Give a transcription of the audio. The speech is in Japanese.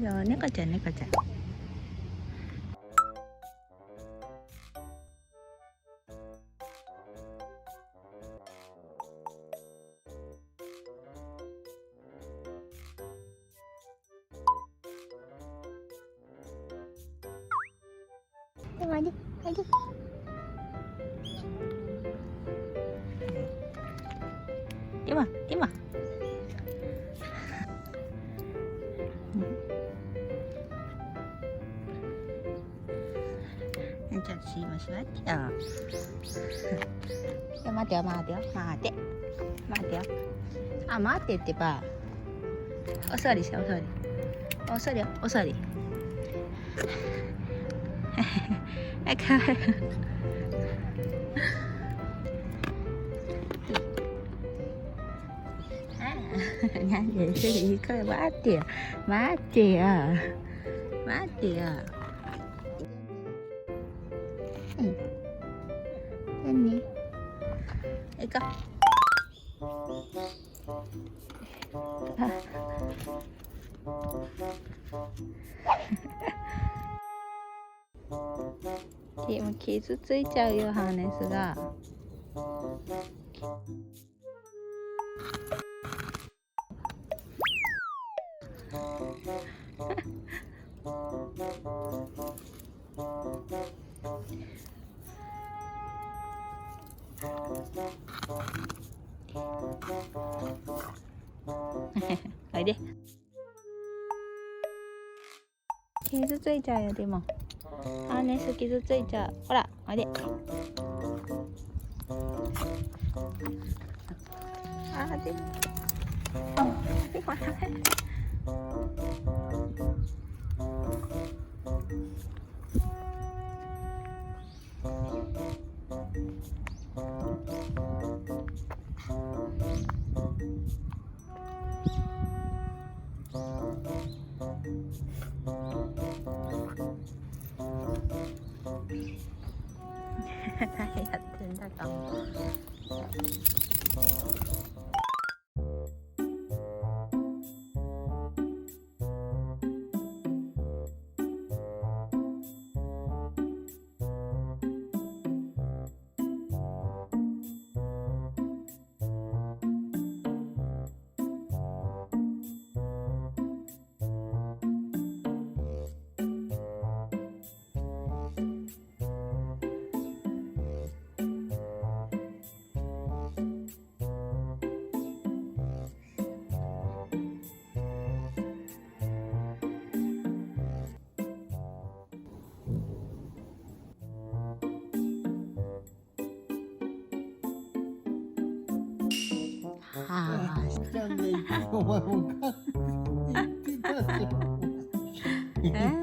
猫ちゃん猫ちゃん。でもあれあれ。でもでも。ちょっとしましまってよ。いや待てよ待てよ待て待てよ。あ待ってってば。お座りしてお座り。お座りよお座り。あかわいい。なんですぐ行こう。待ってよ待ってよ待ってよ。何？行こう。でも傷ついちゃうよハーネスが。おいで。傷ついちゃうよでも。ハーネス傷ついちゃう。ほらおいで。あーでも。でもダメ。何やってんだかも。はあ。お前もか言ってたじゃん。